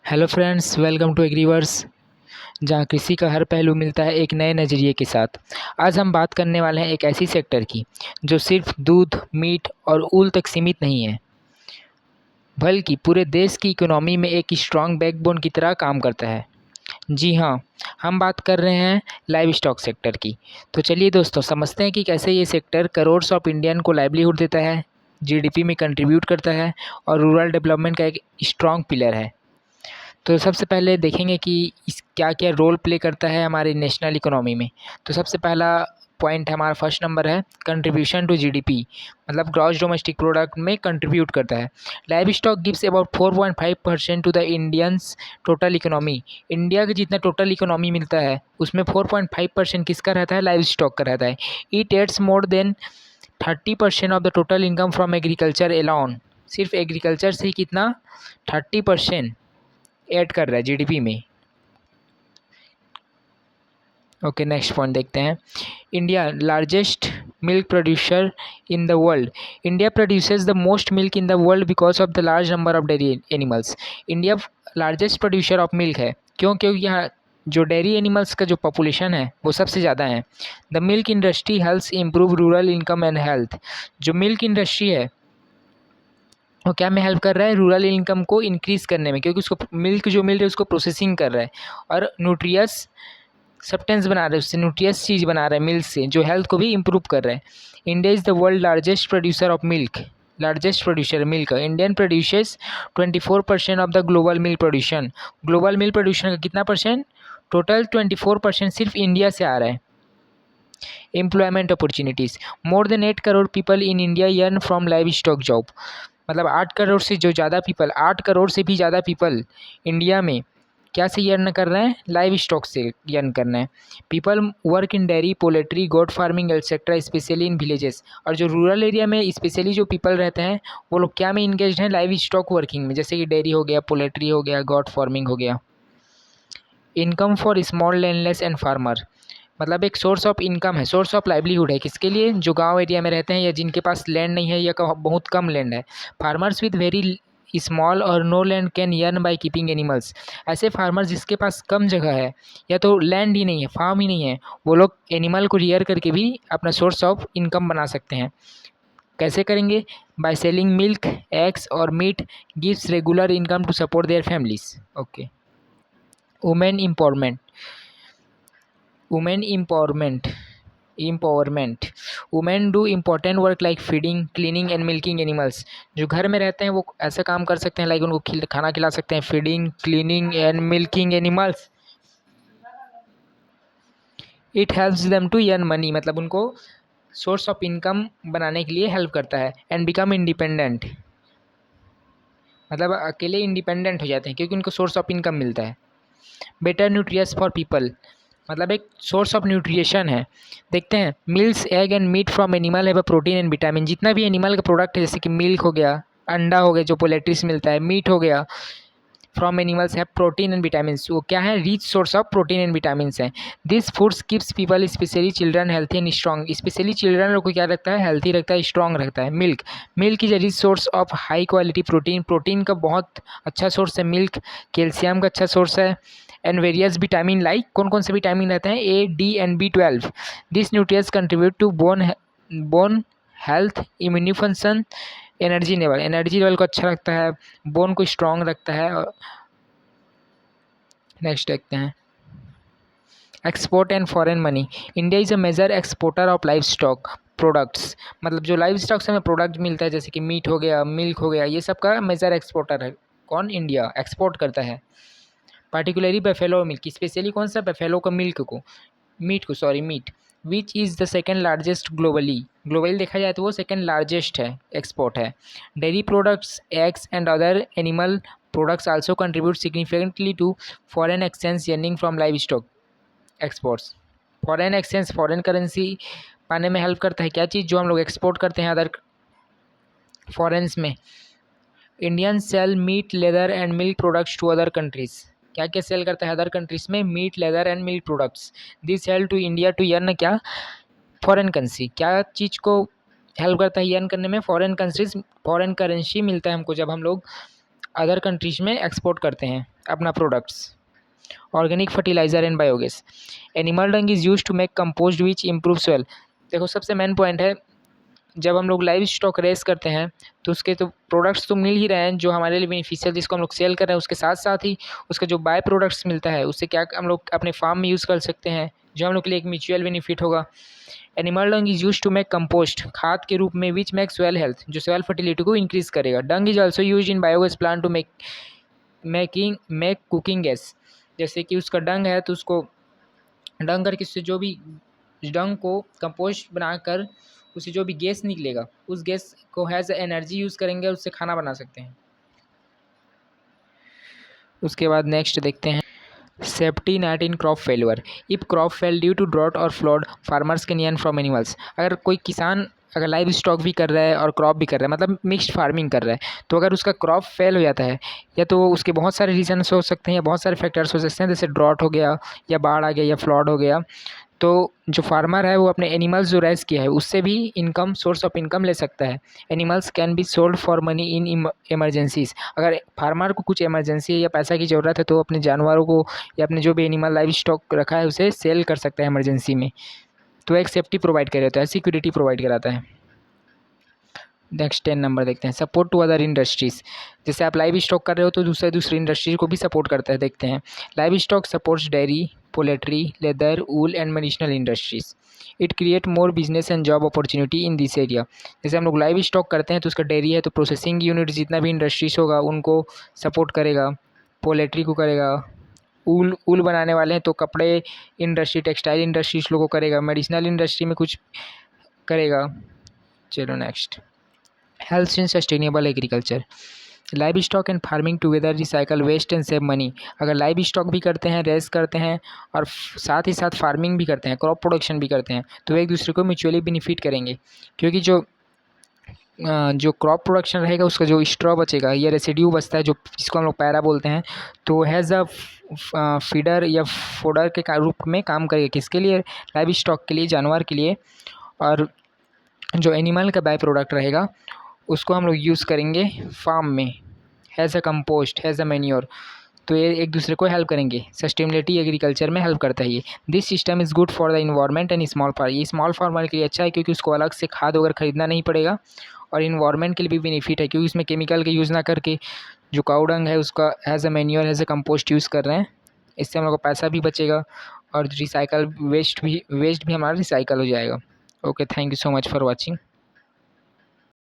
Hello friends, welcome to एग्रीवर्स, जहाँ कृषि का हर पहलू मिलता है एक नए नज़रिए के साथ। आज हम बात करने वाले हैं एक ऐसी सेक्टर की जो सिर्फ दूध, मीट और ऊल तक सीमित नहीं है, बल्कि पूरे देश की इकोनॉमी में एक स्ट्रॉन्ग बैकबोन की तरह काम करता है। जी हाँ, हम बात कर रहे हैं लाइव स्टॉक सेक्टर की। तो चलिए दोस्तों, समझते हैं कि कैसे ये सेक्टर करोड़्स ऑफ इंडियन को लाइवलीहुड देता है, जीडीपी में कंट्रीब्यूट करता है और रूरल डेवलपमेंट का एक स्ट्रॉन्ग पिलर है। तो सबसे पहले देखेंगे कि इस क्या क्या रोल प्ले करता है हमारे नेशनल इकोनॉमी में। तो सबसे पहला पॉइंट हमारा फर्स्ट नंबर है कंट्रीब्यूशन टू जीडीपी, मतलब ग्रॉस डोमेस्टिक प्रोडक्ट में कंट्रीब्यूट करता है। Live stock gives about 4.5% to the Indians total economy. India के जितना टोटल इकोनॉमी मिलता है उसमें 4.5% किसका रहता है? लाइव स्टॉक का रहता है। It adds more than 30% of the total income from agriculture alone. सिर्फ एग्रीकल्चर से ही कितना? 30% ऐड कर रहा है जीडीपी में। ओके, नेक्स्ट पॉइंट देखते हैं। India largest milk producer in the world. India produces the most milk in the world because of the large number of dairy animals. India largest producer of milk है क्योंकि यहाँ जो dairy animals का जो population है वो सबसे ज़्यादा है। The milk industry helps improve rural income and health. जो मिल्क इंडस्ट्री है वो क्या में हेल्प कर रहा है? रूरल इनकम को इंक्रीज़ करने में, क्योंकि उसको मिल्क जो मिल रही है उसको प्रोसेसिंग कर रहा है और न्यूट्रियस सब्सटेंस बना रहा है, उससे न्यूट्रियस चीज़ बना रहा है मिल्क से, जो हेल्थ को भी इम्प्रूव कर रहा है। India is the world largest producer of milk. Largest producer milk Indian produces 24% of the global milk production. Global milk production का कितना परसेंट? टोटल 24% सिर्फ इंडिया से आ रहा है। Employment opportunities, more than 8 crore people in India earn from live stock job. मतलब 8 करोड़ से जो ज़्यादा पीपल, 8 करोड़ से भी ज़्यादा पीपल इंडिया में क्या से अर्न कर रहे हैं? लाइव स्टॉक से अर्न कर रहे हैं। People work in dairy, poultry, goat farming etcetera, specially in villages. और जो रूरल एरिया में स्पेशली जो पीपल रहते हैं वो लोग क्या में इंगेज हैं? लाइव स्टॉक वर्किंग में, जैसे कि डेयरी हो गया, पोल्ट्री हो गया, गोट फार्मिंग हो गया। Income for small landless and farmer, मतलब एक सोर्स ऑफ इनकम है, सोर्स ऑफ लाइवलीहुड है। किसके लिए? जो गांव एरिया में रहते हैं या जिनके पास लैंड नहीं है या बहुत कम लैंड है। फार्मर्स विद वेरी स्मॉल और no land can earn by keeping animals. ऐसे फार्मर जिसके पास कम जगह है या तो लैंड ही नहीं है, फार्म ही नहीं है, वो लोग एनिमल को रियर करके भी अपना सोर्स ऑफ इनकम बना सकते हैं। कैसे करेंगे? बाय सेलिंग मिल्क, एग्स और meat gives regular income to support their families. Okay, women empowerment. Women empowerment, women do important work like feeding, cleaning and milking animals. जो घर में रहते हैं वो ऐसा काम कर सकते हैं, लाइक उनको खाना खिला सकते हैं, feeding, cleaning and milking animals. It helps them to earn money, मतलब उनको सोर्स ऑफ इनकम बनाने के लिए हेल्प करता है। एंड बिकम इंडिपेंडेंट, मतलब अकेले इंडिपेंडेंट हो जाते हैं क्योंकि उनको सोर्स ऑफ इनकम मिलता है। बेटर न्यूट्रियस फॉर पीपल, मतलब एक सोर्स ऑफ न्यूट्रिशन है। देखते हैं, milks, egg and meat from animal have a protein and vitamin. जितना भी एनिमल का प्रोडक्ट है, जैसे कि मिल्क हो गया, अंडा हो गया जो पोल्ट्री से मिलता है, मीट हो गया, from animals have protein and vitamin. वो क्या है? Rich source of protein and vitamin हैं। This foods keeps people specially children healthy and strong. Specially children लोग को क्या रखता है? हेल्थी रखता है, स्ट्रॉन्ग रखता है। Milk is a rich source of high quality protein. Protein का बहुत अच्छा सोर्स है मिल्क। कैल्शियम का अच्छा सोर्स है। एंड वेरियस विटामिन, लाइक कौन कौन से विटामिन रहते हैं? A, D and B12। This nutrients contribute to bone health, immune function, energy level को अच्छा रखता है, बोन को स्ट्रॉन्ग रखता है। नेक्स्ट देखते हैं, export and foreign money. India is a major exporter of live stock products, मतलब जो लाइव स्टॉक से हमें प्रोडक्ट मिलता है जैसे कि मीट हो गया, मिल्क हो गया, ये सब का मेजर एक्सपोर्टर है कौन? इंडिया एक्सपोर्ट करता है। पार्टिकुलरली बेफेलो मिल्क, स्पेशली कौन सा? बेफेलो का meat, which is the second largest globally देखा जाए तो वो सेकेंड लार्जेस्ट है, एक्सपोर्ट है। Dairy products, eggs and other animal products also contribute significantly to foreign exchange earning from live stock exports. Foreign exchange, foreign currency पाने में help करता है। क्या चीज़? जो हम लोग एक्सपोर्ट करते हैं अदर फॉरेन्स में। Indian sell meat, leather and milk products to other countries. क्या क्या सेल करता है अदर कंट्रीज़ में? Meat, leather and milk products. This help to India to earn क्या? Foreign currency. क्या चीज़ को हेल्प करता है अर्न करने में? फॉरेन करेंसी मिलता है हमको जब हम लोग अदर कंट्रीज में एक्सपोर्ट करते हैं अपना products. Organic fertilizer and biogas. Animal dung is use to make compost which improve soil. देखो सबसे मेन पॉइंट है, जब हम लोग लाइव स्टॉक रेस करते हैं तो उसके तो प्रोडक्ट्स तो मिल ही रहे हैं जो हमारे लिए बेनिफिशियल, जिसको हम लोग सेल कर रहे हैं, उसके साथ साथ ही उसका जो बाय प्रोडक्ट्स मिलता है उससे क्या हम लोग अपने फार्म में यूज़ कर सकते हैं, जो हम लोग के लिए एक म्यूचुअल बेनिफिट होगा। Animal dung is use to make compost, खाद के रूप में, विच मेक सोयल हेल्थ, जो सोयल फर्टिलिटी को इंक्रीज करेगा। Dung is also use in biogas plant to make cooking gas. जैसे कि उसका डंग है तो उसको डंग करके उससे जो भी डंग को कंपोस्ट बनाकर उससे जो भी गैस निकलेगा उस गैस को हैज़ एनर्जी यूज़ करेंगे और उससे खाना बना सकते हैं। उसके बाद नेक्स्ट देखते हैं safety net in crop failure. If crop fail due to drought और flood, farmers can earn from animals. अगर कोई किसान अगर लाइव स्टॉक भी कर रहा है और क्रॉप भी कर रहा है, मतलब मिक्स्ड फार्मिंग कर रहा है, तो अगर उसका क्रॉप फेल हो जाता है, या तो उसके बहुत सारे रीजन्स हो सकते हैं या बहुत सारे फैक्टर्स हो सकते हैं, जैसे ड्रॉट हो गया या बाढ़ आ गया या फ्लड हो गया, तो जो फार्मर है वो अपने एनिमल्स जो रेस किया है उससे भी इनकम, सोर्स ऑफ इनकम ले सकता है। Animals can be sold for money in emergencies. अगर फार्मर को कुछ इमरजेंसी है या पैसा की ज़रूरत है तो अपने जानवरों को या अपने जो भी एनिमल लाइव स्टॉक रखा है उसे सेल कर सकता है इमरजेंसी में। तो एक सेफ्टी प्रोवाइड कर देता है, सिक्योरिटी प्रोवाइड कराता है। नेक्स्ट 10 नंबर देखते हैं सपोर्ट टू अदर इंडस्ट्रीज़। जैसे आप लाइव स्टॉक कर रहे हो तो दूसरी इंडस्ट्रीज को भी सपोर्ट करता है। देखते हैं live stock supports dairy, poultry, leather, wool and medicinal industries. It create more business and job opportunity in this area. जैसे हम लोग लाइव स्टॉक करते हैं तो उसका डेयरी है तो प्रोसेसिंग यूनिट जितना भी इंडस्ट्रीज होगा उनको सपोर्ट करेगा, पोल्ट्री को करेगा, ऊल बनाने वाले हैं तो कपड़े इंडस्ट्री, टेक्सटाइल इंडस्ट्रीज लोगों को करेगा, मेडिसिनल इंडस्ट्री में कुछ करेगा। चलो next health and sustainable agriculture. Live stock and farming together recycle waste and save money. अगर लाइव स्टॉक भी करते हैं, रेस करते हैं और साथ ही साथ फार्मिंग भी करते हैं, क्रॉप प्रोडक्शन भी करते हैं, तो एक दूसरे को म्यूचुअली बेनिफिट करेंगे। क्योंकि जो क्रॉप प्रोडक्शन रहेगा उसका जो स्ट्रॉ बचेगा या रेसिड्यू बचता है, जो जिसको हम लोग पैरा बोलते हैं, तो हैज़ अ फीडर या फोडर के रूप में काम करेगा। किसके लिए? लाइव स्टॉक के लिए, जानवर के लिए। और जो एनिमल का बाय प्रोडक्ट रहेगा उसको हम लोग यूज़ करेंगे फार्म में, has a compost, has a manure. तो ये एक दूसरे को हेल्प करेंगे। सस्टेनेबिलिटी एग्रीकल्चर में हेल्प करता है ये। This system is good for the environment and small farmer. ये स्मॉल फार्मर के लिए अच्छा है क्योंकि उसको अलग से खाद वगैरह खरीदना नहीं पड़ेगा, और इन्वायरमेंट के लिए भी बेनिफिट है क्योंकि इसमें केमिकल का यूज़ ना करके जो काऊ डंग है उसका has a manure, has a compost use कर रहे हैं। इससे हम लोग को पैसा भी बचेगा और रिसाइकल वेस्ट भी हमारा रिसाइकल हो जाएगा। Okay, thank you so much for watching.